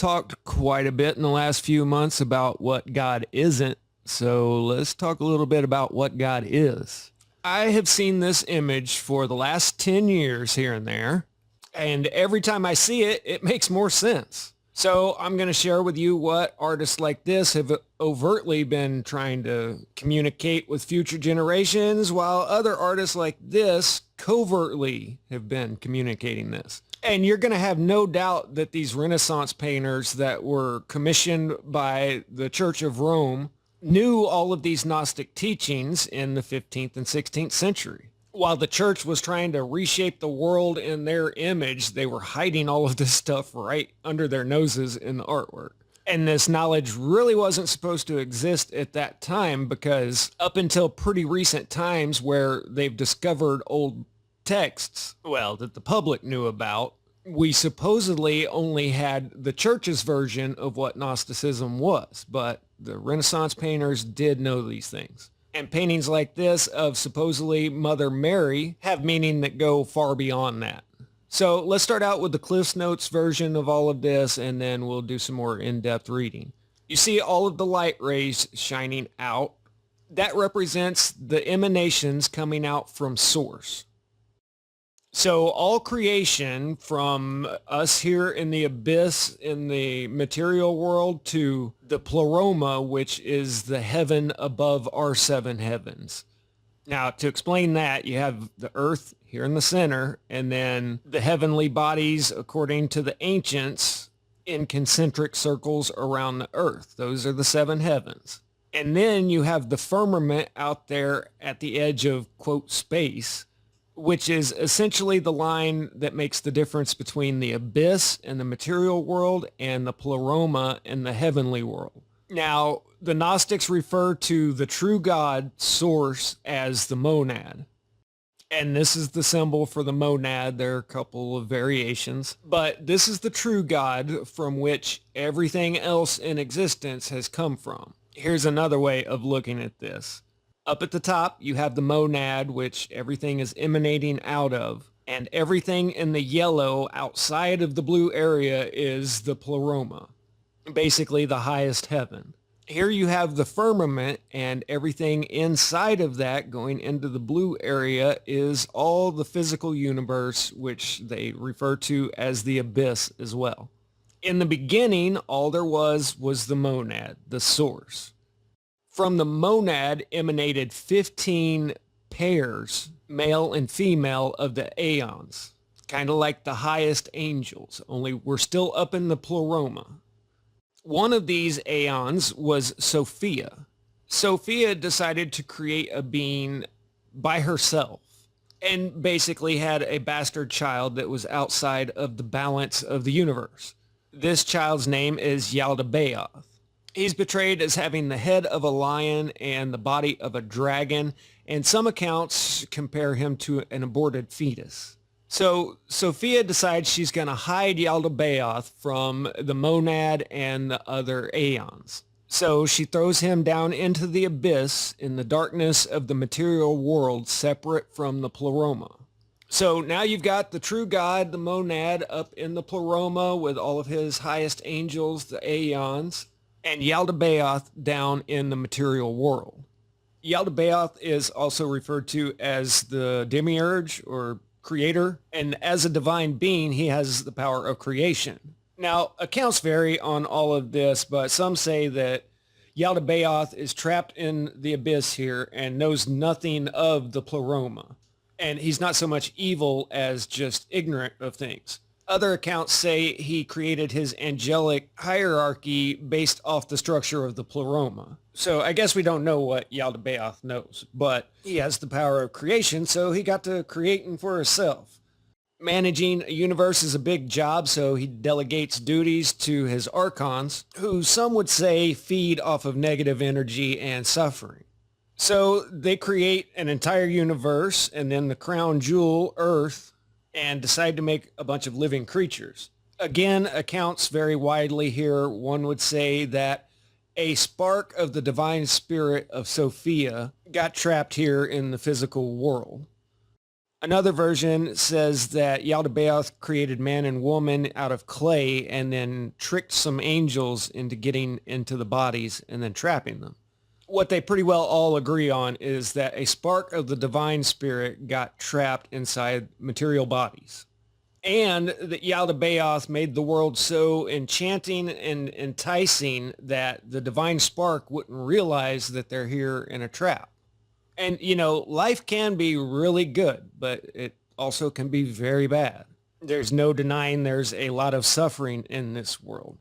talked quite a bit in the last few months about what God isn't, so let's talk a little bit about what God is. I have seen this image for the last 10 years here and there, and every time I see it, it makes more sense. So I'm going to share with you what artists like this have overtly been trying to communicate with future generations, while other artists like this covertly have been communicating this. And you're going to have no doubt that these Renaissance painters that were commissioned by the Church of Rome knew all of these Gnostic teachings in the 15th and 16th century. While the church was trying to reshape the world in their image, they were hiding all of this stuff right under their noses in the artwork. And this knowledge really wasn't supposed to exist at that time, because up until pretty recent times where they've discovered old texts, well, that the public knew about, we supposedly only had the church's version of what Gnosticism was, but the Renaissance painters did know these things. And paintings like this of supposedly Mother Mary have meaning that go far beyond that. So let's start out with the Cliff's Notes version of all of this, and then we'll do some more in-depth reading. You see all of the light rays shining out. That represents the emanations coming out from Source. So all creation, from us here in the abyss in the material world to the pleroma, which is the heaven above our seven heavens. Now, to explain that, you have the earth here in the center, and then the heavenly bodies, according to the ancients, in concentric circles around the earth. Those are the seven heavens. And then you have the firmament out there at the edge of, quote, space, which is essentially the line that makes the difference between the abyss and the material world and the pleroma and the heavenly world. Now, the Gnostics refer to the true God, Source, as the monad. And this is the symbol for the monad. There are a couple of variations, but this is the true God from which everything else in existence has come from. Here's another way of looking at this. Up at the top, you have the monad, which everything is emanating out of, and everything in the yellow outside of the blue area is the pleroma, basically the highest heaven. Here you have the firmament, and everything inside of that going into the blue area is all the physical universe, which they refer to as the abyss as well. In the beginning, all there was the monad, the source. From the monad emanated 15 pairs, male and female, of the aeons, kind of like the highest angels, only we're still up in the pleroma. One of these aeons was Sophia. Sophia decided to create a being by herself and basically had a bastard child that was outside of the balance of the universe. This child's name is Yaldabaoth. He's portrayed as having the head of a lion and the body of a dragon, and some accounts compare him to an aborted fetus. So Sophia decides she's going to hide Yaldabaoth from the monad and the other aeons. So she throws him down into the abyss in the darkness of the material world, separate from the pleroma. So now you've got the true God, the monad, up in the pleroma with all of his highest angels, the aeons, and Yaldabaoth down in the material world. Yaldabaoth is also referred to as the demiurge or creator, and as a divine being, he has the power of creation. Now, accounts vary on all of this, but some say that Yaldabaoth is trapped in the abyss here and knows nothing of the pleroma, and he's not so much evil as just ignorant of things. Other accounts say he created his angelic hierarchy based off the structure of the pleroma. So I guess we don't know what Yaldabaoth knows, but he has the power of creation, so he got to creating for himself. Managing a universe is a big job, so he delegates duties to his archons, who some would say feed off of negative energy and suffering. So they create an entire universe, and then the crown jewel, Earth, and decide to make a bunch of living creatures. Again, accounts vary widely here. One would say that a spark of the divine spirit of Sophia got trapped here in the physical world. Another version says that Yaldabaoth created man and woman out of clay and then tricked some angels into getting into the bodies and then trapping them. What they pretty well all agree on is that a spark of the divine spirit got trapped inside material bodies. And that Yaldabaoth made the world so enchanting and enticing that the divine spark wouldn't realize that they're here in a trap. And, life can be really good, but it also can be very bad. There's no denying there's a lot of suffering in this world.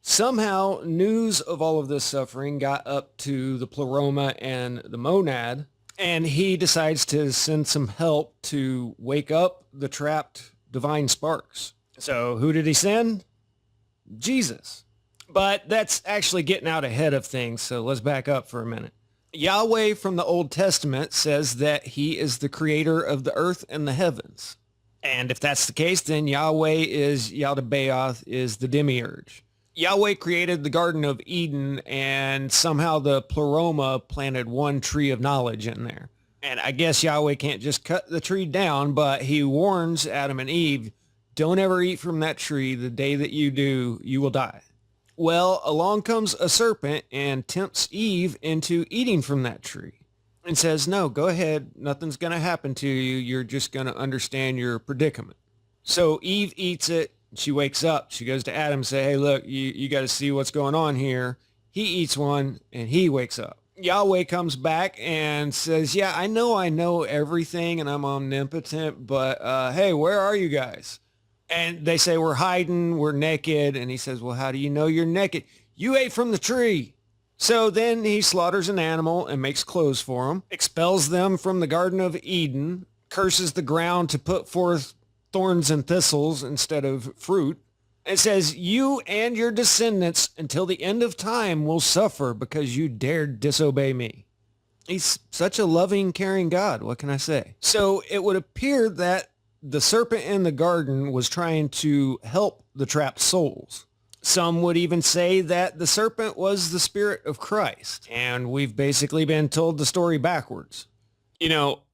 Somehow, news of all of this suffering got up to the pleroma and the monad, and he decides to send some help to wake up the trapped divine sparks. So who did he send? Jesus. But that's actually getting out ahead of things, so let's back up for a minute. Yahweh from the Old Testament says that he is the creator of the earth and the heavens. And if that's the case, then Yahweh is Yaldabaoth is the demiurge. Yahweh created the Garden of Eden, and somehow the pleroma planted one tree of knowledge in there. And I guess Yahweh can't just cut the tree down, but he warns Adam and Eve, don't ever eat from that tree. The day that you do, you will die. Well, along comes a serpent and tempts Eve into eating from that tree and says, no, go ahead. Nothing's going to happen to you. You're just going to understand your predicament. So Eve eats it. She wakes up. She goes to Adam and says, hey, look, you got to see what's going on here. He eats one and he wakes up. Yahweh comes back and says, yeah, I know everything and I'm omnipotent, but hey, where are you guys? And they say, we're hiding, we're naked. And he says, well, how do you know you're naked? You ate from the tree. So then he slaughters an animal and makes clothes for them, expels them from the Garden of Eden, curses the ground to put forth thorns and thistles instead of fruit. It says, you and your descendants until the end of time will suffer because you dared disobey me. He's such a loving, caring God. What can I say? So it would appear that the serpent in the garden was trying to help the trapped souls. Some would even say that the serpent was the spirit of Christ. And we've basically been told the story backwards.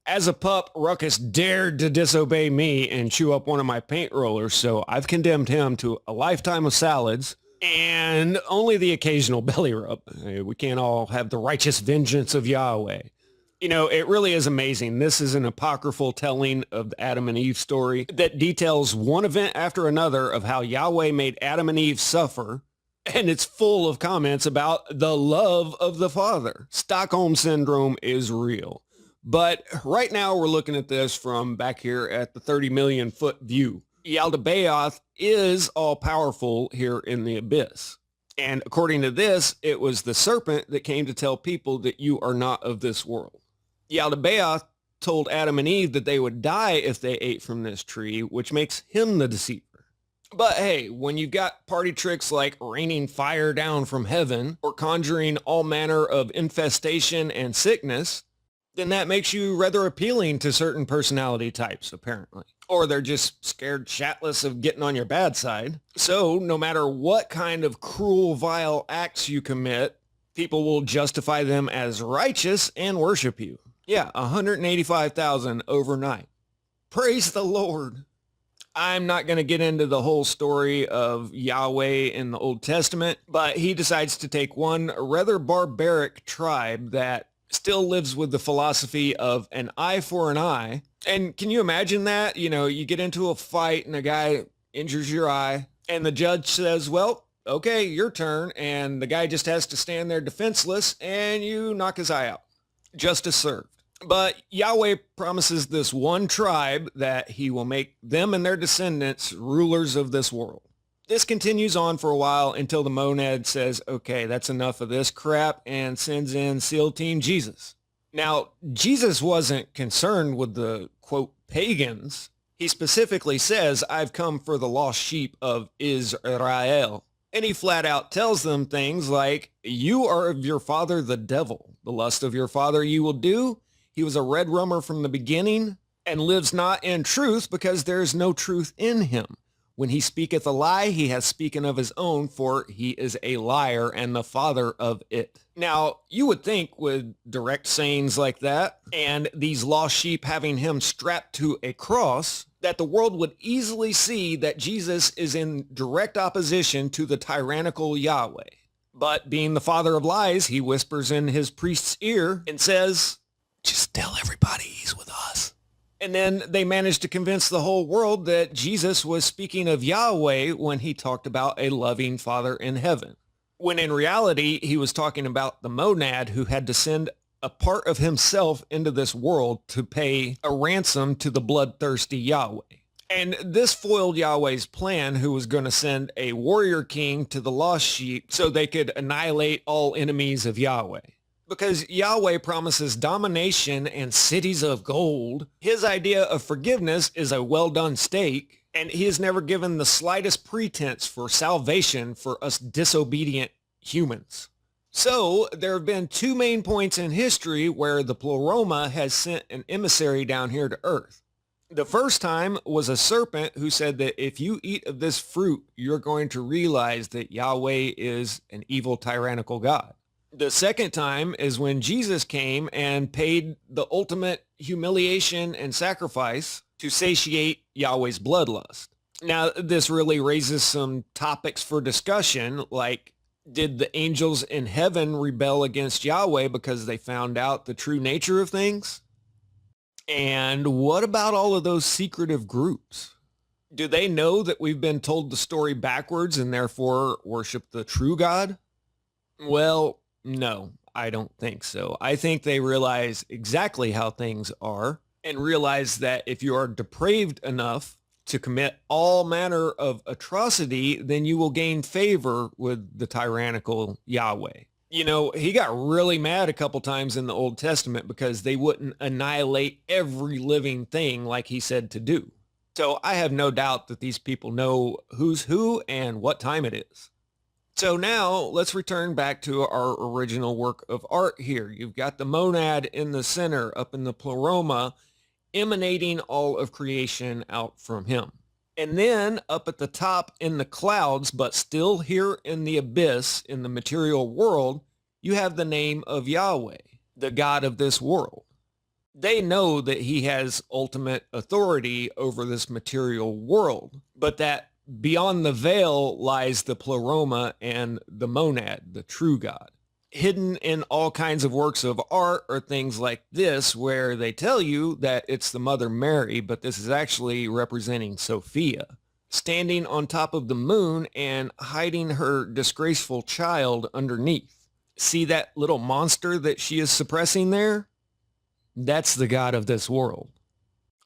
As a pup, Ruckus dared to disobey me and chew up one of my paint rollers, so I've condemned him to a lifetime of salads and only the occasional belly rub. We can't all have the righteous vengeance of Yahweh. It really is amazing. This is an apocryphal telling of the Adam and Eve story that details one event after another of how Yahweh made Adam and Eve suffer, and it's full of comments about the love of the Father. Stockholm Syndrome is real. But right now we're looking at this from back here at the 30 million foot view. Yaldabaoth is all powerful here in the abyss. And according to this, it was the serpent that came to tell people that you are not of this world. Yaldabaoth told Adam and Eve that they would die if they ate from this tree, which makes him the deceiver. But hey, when you've got party tricks like raining fire down from heaven or conjuring all manner of infestation and sickness, then that makes you rather appealing to certain personality types, apparently. Or they're just scared shatless of getting on your bad side. So no matter what kind of cruel, vile acts you commit, people will justify them as righteous and worship you. Yeah, 185,000 overnight. Praise the Lord. I'm not going to get into the whole story of Yahweh in the Old Testament, but he decides to take one rather barbaric tribe that still lives with the philosophy of an eye for an eye. And can you imagine that? You get into a fight and a guy injures your eye and the judge says, well, okay, your turn. And the guy just has to stand there defenseless and you knock his eye out. Justice served. But Yahweh promises this one tribe that he will make them and their descendants rulers of this world. This continues on for a while until the monad says, okay, that's enough of this crap, and sends in SEAL Team Jesus. Now, Jesus wasn't concerned with the, quote, pagans. He specifically says, I've come for the lost sheep of Israel. And he flat out tells them things like, you are of your father the devil. The lust of your father you will do. He was a red rummer from the beginning and lives not in truth because there is no truth in him. When he speaketh a lie, he hath spoken of his own, for he is a liar and the father of it. Now, you would think with direct sayings like that, and these lost sheep having him strapped to a cross, that the world would easily see that Jesus is in direct opposition to the tyrannical Yahweh. But being the father of lies, he whispers in his priest's ear and says, just tell everybody he's with us. And then they managed to convince the whole world that Jesus was speaking of Yahweh when he talked about a loving Father in heaven, when in reality, he was talking about the monad who had to send a part of himself into this world to pay a ransom to the bloodthirsty Yahweh. And this foiled Yahweh's plan, who was going to send a warrior king to the lost sheep so they could annihilate all enemies of Yahweh. Because Yahweh promises domination and cities of gold, his idea of forgiveness is a well-done steak, and he has never given the slightest pretense for salvation for us disobedient humans. So there have been two main points in history where the Pleroma has sent an emissary down here to earth. The first time was a serpent who said that if you eat of this fruit, you're going to realize that Yahweh is an evil, tyrannical God. The second time is when Jesus came and paid the ultimate humiliation and sacrifice to satiate Yahweh's bloodlust. Now, this really raises some topics for discussion, like, did the angels in heaven rebel against Yahweh because they found out the true nature of things? And what about all of those secretive groups? Do they know that we've been told the story backwards and therefore worship the true God? Well, no, I don't think so. I think they realize exactly how things are and realize that if you are depraved enough to commit all manner of atrocity, then you will gain favor with the tyrannical Yahweh. You know, he got really mad a couple times in the Old Testament because they wouldn't annihilate every living thing like he said to do. So I have no doubt that these people know who's who and what time it is. So now let's return back to our original work of art here. You've got the monad in the center up in the pleroma, emanating all of creation out from him. And then up at the top in the clouds, but still here in the abyss, in the material world, you have the name of Yahweh, the God of this world. They know that he has ultimate authority over this material world, but that beyond the veil lies the pleroma and the monad, the true God. Hidden in all kinds of works of art are things like this, where they tell you that it's the Mother Mary, but this is actually representing Sophia, standing on top of the moon and hiding her disgraceful child underneath. See that little monster that she is suppressing there? That's the God of this world.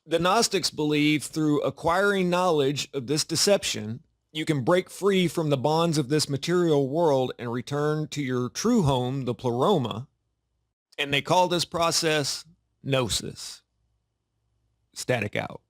The Gnostics believe through acquiring knowledge of this deception, you can break free from the bonds of this material world and return to your true home, the pleroma, and they call this process Gnosis. Static out.